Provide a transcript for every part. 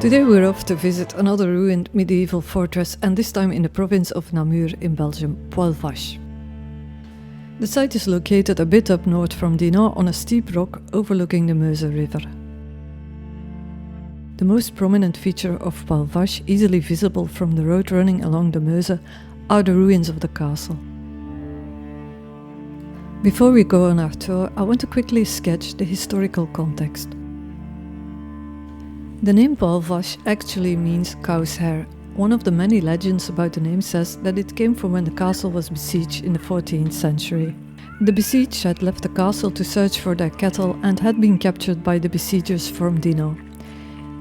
Today we're off to visit another ruined medieval fortress, and this time in the province of Namur in Belgium, Poilvache. The site is located a bit up north from Dinant on a steep rock overlooking the Meuse River. The most prominent feature of Poilvache, easily visible from the road running along the Meuse, are the ruins of the castle. Before we go on our tour, I want to quickly sketch the historical context. The name Poilvache actually means cow's hair. One of the many legends about the name says that it came from when the castle was besieged in the 14th century. The besieged had left the castle to search for their cattle and had been captured by the besiegers from Dinant.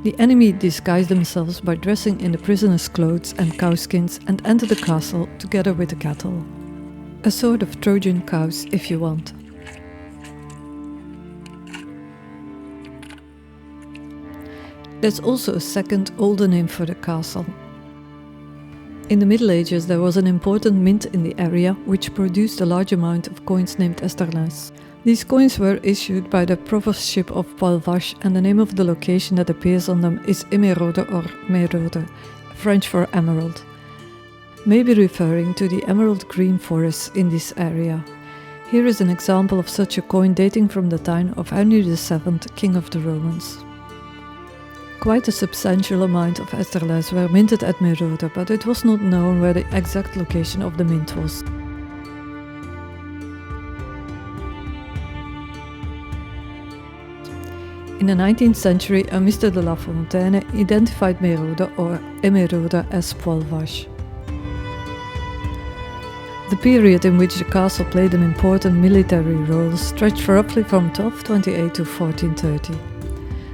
The enemy disguised themselves by dressing in the prisoners' clothes and cowskins and entered the castle together with the cattle. A sort of Trojan cows, if you want. There's also a second, older name for the castle. In the Middle Ages there was an important mint in the area which produced a large amount of coins named esterlins. These coins were issued by the provostship of Poilvache, and the name of the location that appears on them is Emeraude or Meraude, French for emerald, maybe referring to the emerald green forests in this area. Here is an example of such a coin dating from the time of Henry VII, King of the Romans. Quite a substantial amount of esterlins were minted at Meraude, but it was not known where the exact location of the mint was. In the 19th century, a Mr. de la Fontaine identified Meraude or Emeraude as Poilvache. The period in which the castle played an important military role stretched roughly from 1228 to 1430.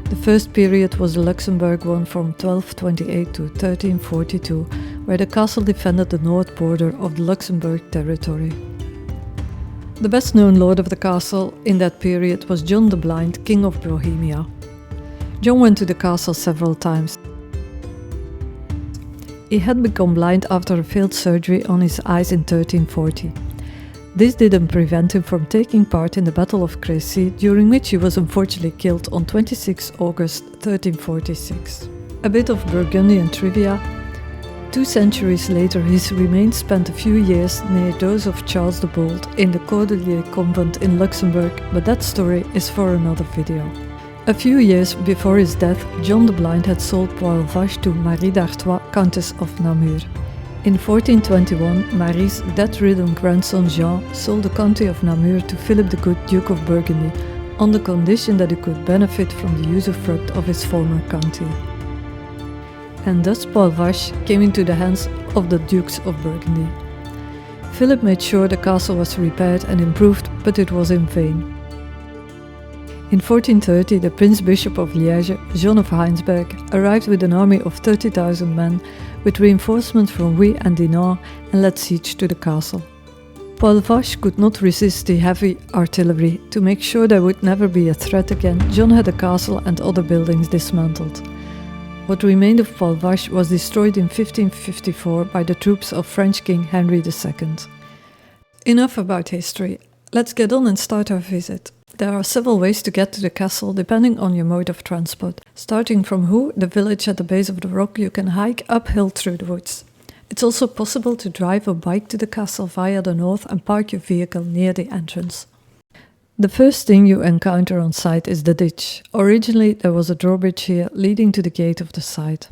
The first period was the Luxembourg one from 1228 to 1342, where the castle defended the north border of the Luxembourg territory. The best-known lord of the castle in that period was John the Blind, King of Bohemia. John went to the castle several times. He had become blind after a failed surgery on his eyes in 1340. This didn't prevent him from taking part in the Battle of Crécy, during which he was unfortunately killed on 26 August 1346. A bit of Burgundian trivia. 2 centuries later, his remains spent a few years near those of Charles the Bold in the Cordelier convent in Luxembourg, but that story is for another video. A few years before his death, John the Blind had sold Poilvache to Marie d'Artois, Countess of Namur. In 1421, Marie's death-ridden grandson Jean sold the county of Namur to Philip the Good, Duke of Burgundy, on the condition that he could benefit from the usufruct of his former county. And thus Poilvache came into the hands of the Dukes of Burgundy. Philip made sure the castle was repaired and improved, but it was in vain. In 1430, the Prince-Bishop of Liège, John of Heinsberg, arrived with an army of 30,000 men with reinforcements from Huy and Dinant and laid siege to the castle. Poilvache could not resist the heavy artillery. To make sure there would never be a threat again, John had the castle and other buildings dismantled. What remained of Poilvache was destroyed in 1554 by the troops of French King Henry II. Enough about history. Let's get on and start our visit. There are several ways to get to the castle depending on your mode of transport. Starting from Huy, the village at the base of the rock, you can hike uphill through the woods. It's also possible to drive or bike to the castle via the north and park your vehicle near the entrance. The first thing you encounter on site is the ditch. Originally there was a drawbridge here leading to the gate of the site.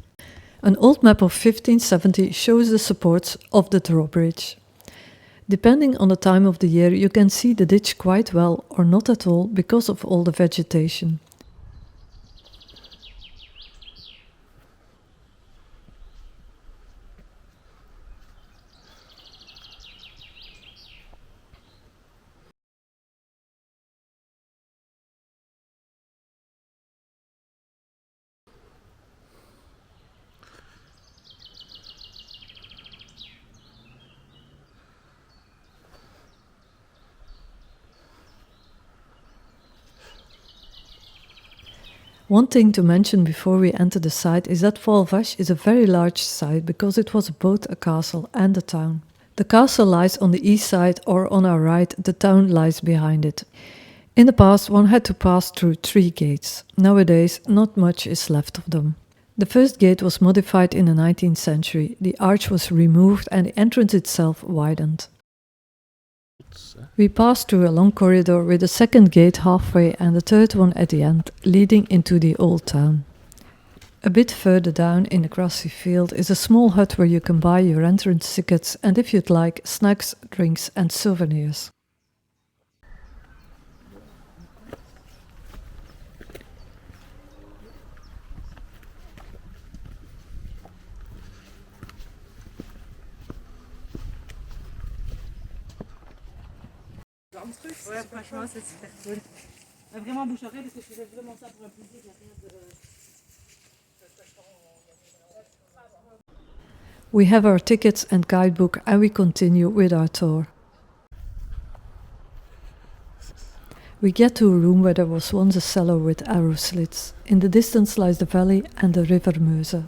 An old map of 1570 shows the supports of the drawbridge. Depending on the time of the year, you can see the ditch quite well or not at all because of all the vegetation. One thing to mention before we enter the site is that Poilvache is a very large site because it was both a castle and a town. The castle lies on the east side, or on our right, the town lies behind it. In the past, one had to pass through 3 gates. Nowadays, not much is left of them. The first gate was modified in the 19th century. The arch was removed and the entrance itself widened. We passed through a long corridor with a second gate halfway and a third one at the end, leading into the old town. A bit further down in a grassy field is a small hut where you can buy your entrance tickets and, if you'd like, snacks, drinks and souvenirs. Ouais, franchement, c'est super cool. Vraiment bouche oreille parce que je faisais vraiment ça pour un plaisir. Il y a rien de... We have our tickets and guidebook and we continue with our tour. We get to a room where there was once a cellar with arrow slits. In the distance lies the valley and the river Meuse.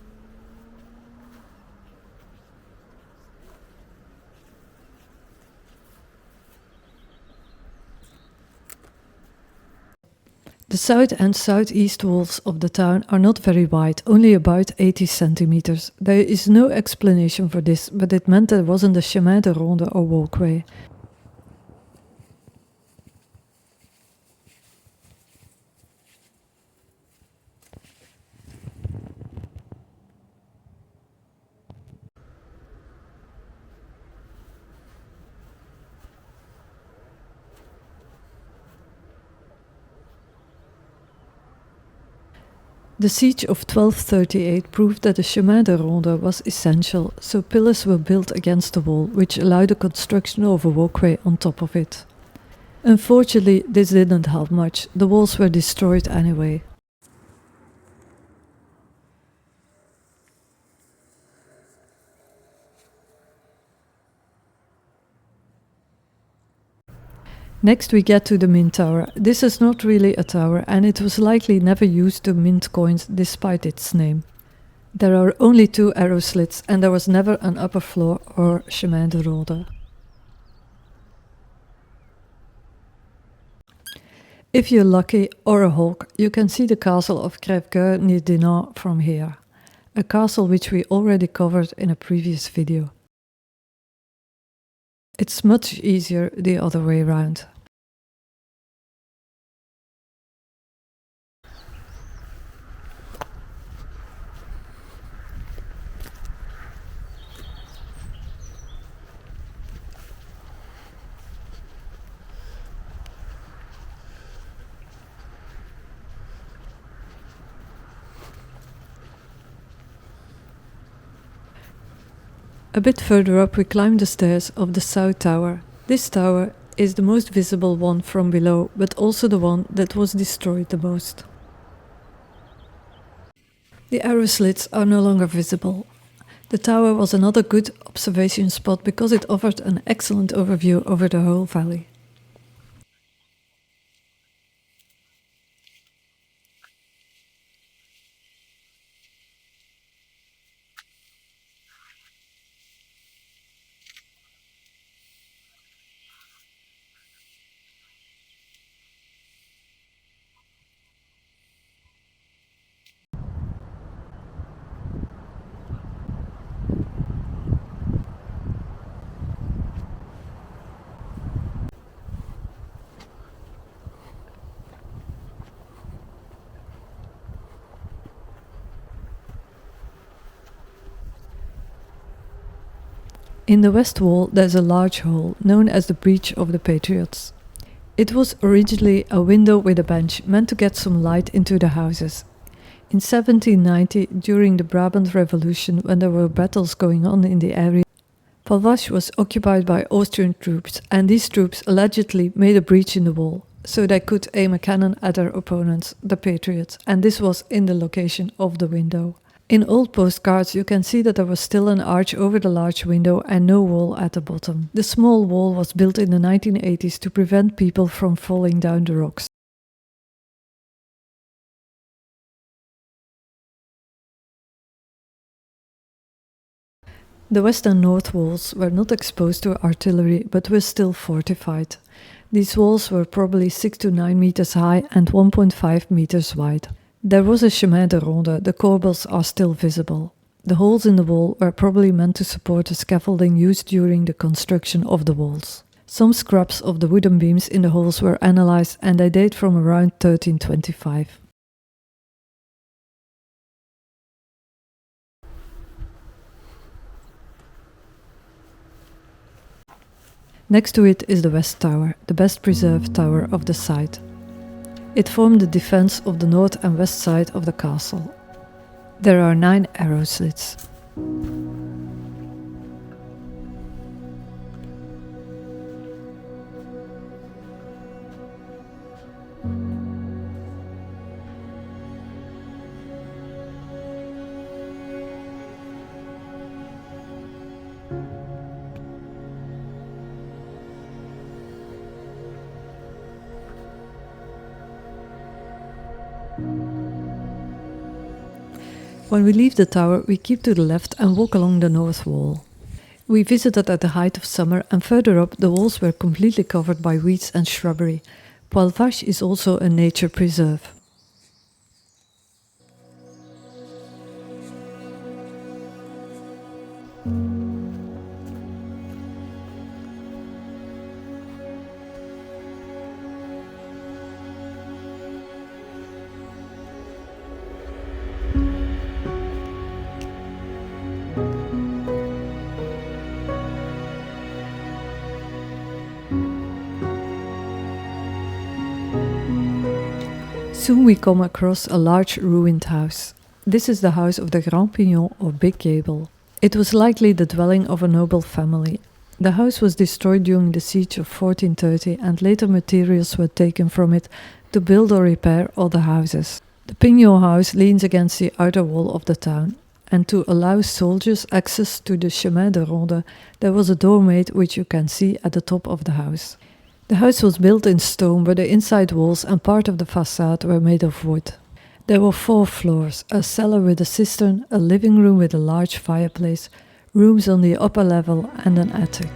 The south and southeast walls of the town are not very wide, only about 80 centimeters. There is no explanation for this, but it meant there wasn't a chemin de ronde or walkway. The siege of 1238 proved that the chemin de ronde was essential, so pillars were built against the wall, which allowed the construction of a walkway on top of it. Unfortunately, this didn't help much. The walls were destroyed anyway. Next we get to the mint tower. This is not really a tower and it was likely never used to mint coins despite its name. There are only 2 arrow slits and there was never an upper floor or chemin de ronde. If you're lucky or a hawk, you can see the castle of Crèvecoeur near Dinant from here. A castle which we already covered in a previous video. It's much easier the other way around. A bit further up we climb the stairs of the South Tower. This tower is the most visible one from below, but also the one that was destroyed the most. The arrow slits are no longer visible. The tower was another good observation spot because it offered an excellent overview over the whole valley. In the west wall there's a large hole, known as the Breach of the Patriots. It was originally a window with a bench, meant to get some light into the houses. In 1790, during the Brabant Revolution, when there were battles going on in the area, Poilvache was occupied by Austrian troops, and these troops allegedly made a breach in the wall, so they could aim a cannon at their opponents, the Patriots, and this was in the location of the window. In old postcards you can see that there was still an arch over the large window and no wall at the bottom. The small wall was built in the 1980s to prevent people from falling down the rocks. The west and north walls were not exposed to artillery but were still fortified. These walls were probably 6 to 9 meters high and 1.5 meters wide. There was a chemin de ronde, the corbels are still visible. The holes in the wall were probably meant to support the scaffolding used during the construction of the walls. Some scraps of the wooden beams in the holes were analysed and they date from around 1325. Next to it is the West Tower, the best preserved tower of the site. It formed the defense of the north and west side of the castle. There are 9 arrow slits. When we leave the tower, we keep to the left and walk along the north wall. We visited at the height of summer, and further up the walls were completely covered by weeds and shrubbery. Poilvache is also a nature preserve. Soon we come across a large ruined house. This is the house of the Grand Pignon or Big Gable. It was likely the dwelling of a noble family. The house was destroyed during the siege of 1430 and later materials were taken from it to build or repair other houses. The Pignon house leans against the outer wall of the town, and to allow soldiers access to the chemin de ronde, there was a door made which you can see at the top of the house. The house was built in stone, but the inside walls and part of the facade were made of wood. There were 4 floors, a cellar with a cistern, a living room with a large fireplace, rooms on the upper level and an attic.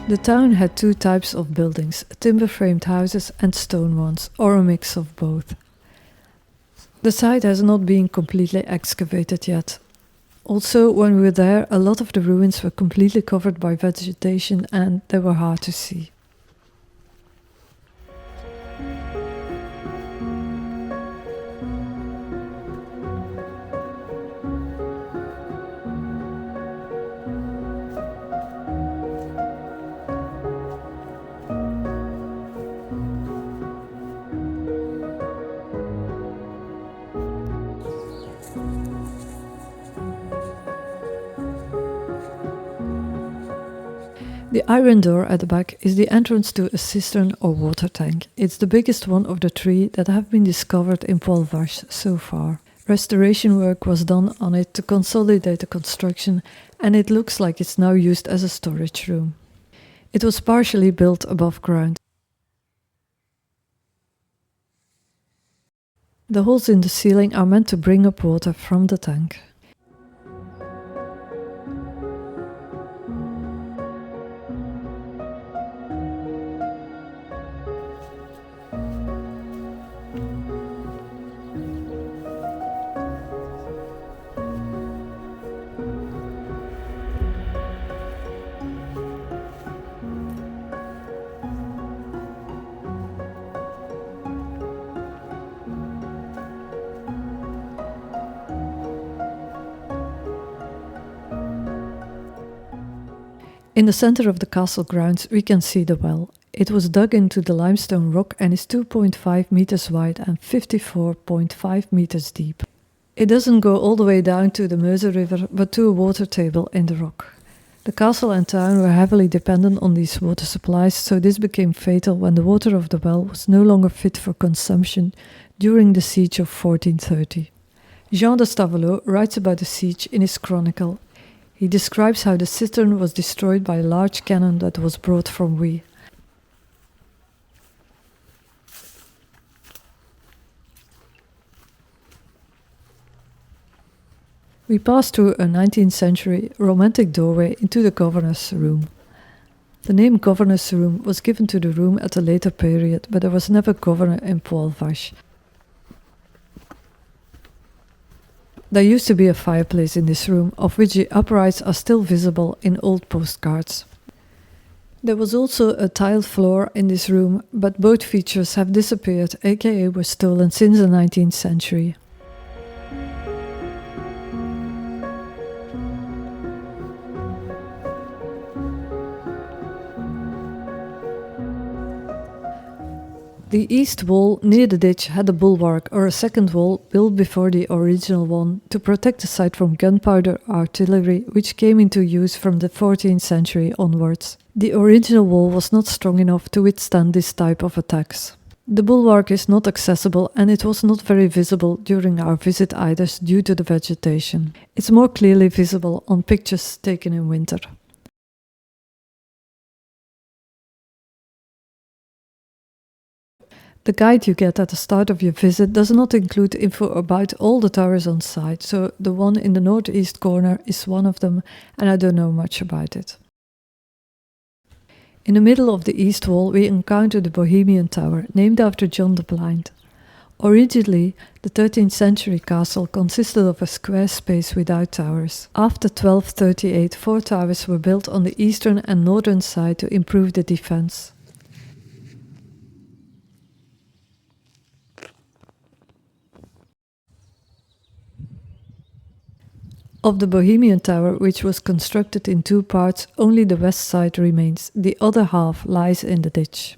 The town had 2 types of buildings, timber-framed houses and stone ones, or a mix of both. The site has not been completely excavated yet. Also, when we were there, a lot of the ruins were completely covered by vegetation and they were hard to see. The iron door at the back is the entrance to a cistern or water tank. It's the biggest one of the 3 that have been discovered in Poilvache so far. Restoration work was done on it to consolidate the construction, and it looks like it's now used as a storage room. It was partially built above ground. The holes in the ceiling are meant to bring up water from the tank. In the center of the castle grounds we can see the well. It was dug into the limestone rock and is 2.5 meters wide and 54.5 meters deep. It doesn't go all the way down to the Meuse River, but to a water table in the rock. The castle and town were heavily dependent on these water supplies, so this became fatal when the water of the well was no longer fit for consumption during the siege of 1430. Jean de Stavelot writes about the siege in his chronicle. He describes how the cistern was destroyed by a large cannon that was brought from Huy. We pass through a 19th century romantic doorway into the governor's room. The name governor's room was given to the room at a later period, but there was never governor in Poilvache. There used to be a fireplace in this room, of which the uprights are still visible in old postcards. There was also a tiled floor in this room, but both features have disappeared, aka were stolen since the 19th century. The east wall near the ditch had a bulwark or a second wall built before the original one to protect the site from gunpowder artillery which came into use from the 14th century onwards. The original wall was not strong enough to withstand this type of attacks. The bulwark is not accessible and it was not very visible during our visit either due to the vegetation. It's more clearly visible on pictures taken in winter. The guide you get at the start of your visit does not include info about all the towers on site, so the one in the northeast corner is one of them and I don't know much about it. In the middle of the east wall we encounter the Bohemian Tower, named after John the Blind. Originally, the 13th century castle consisted of a square space without towers. After 1238, 4 towers were built on the eastern and northern side to improve the defense. Of the Bohemian Tower, which was constructed in 2 parts, only the west side remains. The other half lies in the ditch.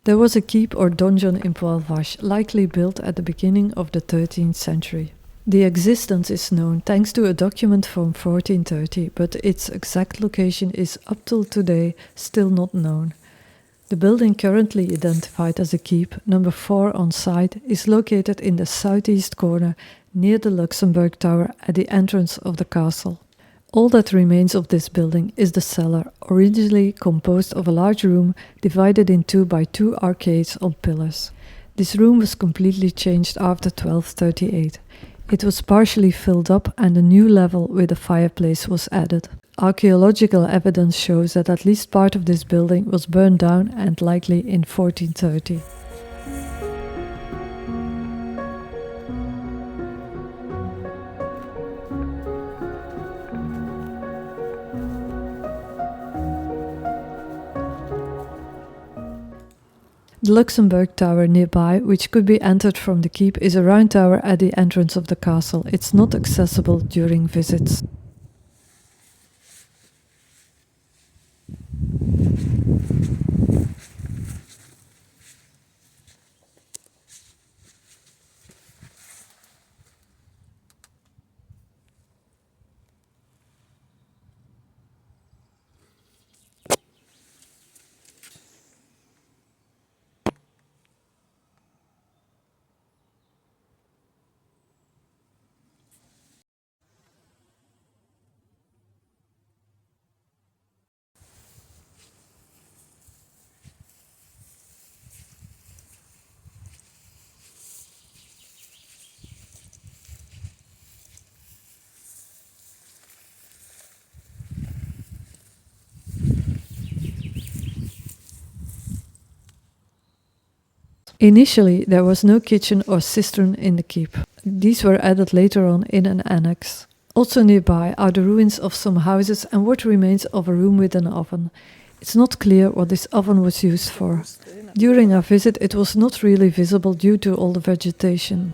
There was a keep or donjon in Poilvache, likely built at the beginning of the 13th century. The existence is known thanks to a document from 1430, but its exact location is up till today still not known. The building currently identified as a keep, number 4 on site, is located in the southeast corner near the Luxembourg Tower at the entrance of the castle. All that remains of this building is the cellar, originally composed of a large room divided in 2 by 2 arcades on pillars. This room was completely changed after 1238. It was partially filled up and a new level with a fireplace was added. Archaeological evidence shows that at least part of this building was burned down and likely in 1430. The Luxembourg Tower nearby, which could be entered from the keep, is a round tower at the entrance of the castle. It's not accessible during visits. Initially, there was no kitchen or cistern in the keep. These were added later on in an annex. Also nearby are the ruins of some houses and what remains of a room with an oven. It's not clear what this oven was used for. During our visit, it was not really visible due to all the vegetation.